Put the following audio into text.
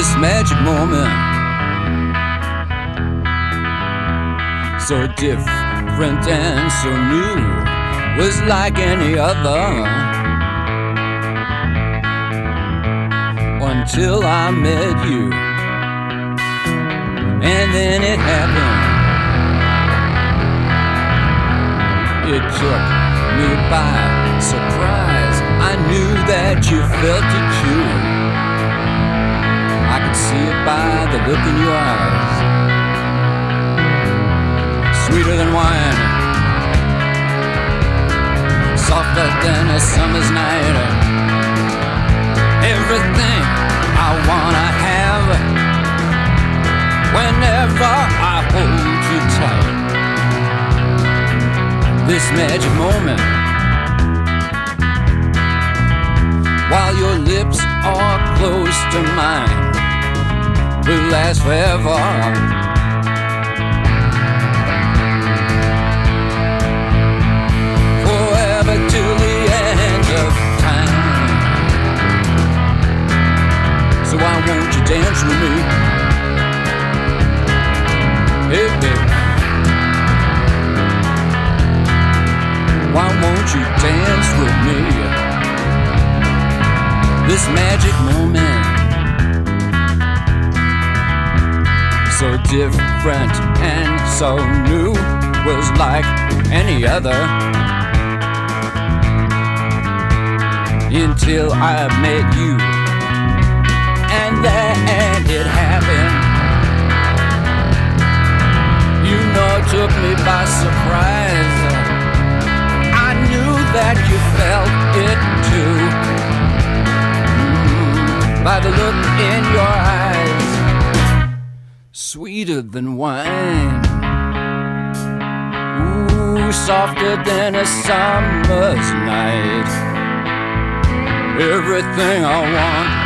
this magic moment, so different and so new, was like any other, until I met you. And then it happened. It took me by surprise. I knew that you felt it too. I could see it by the look in your eyes. Sweeter than wine, softer than a summer's night. Everything I wanna have whenever I hold you tight. This magic moment, while your lips are close to mine, will last forever. Forever till the end of time. So why won't you dance with me? Hey, baby, why won't you dance with me? This magic moment, so different and so new, was like any other, until I met you. And then it happened. You know, it took me by surprise. I knew that you felt it too, by the look in your eyes. Sweeter than wine, ooh, softer than a summer's night. Everything I want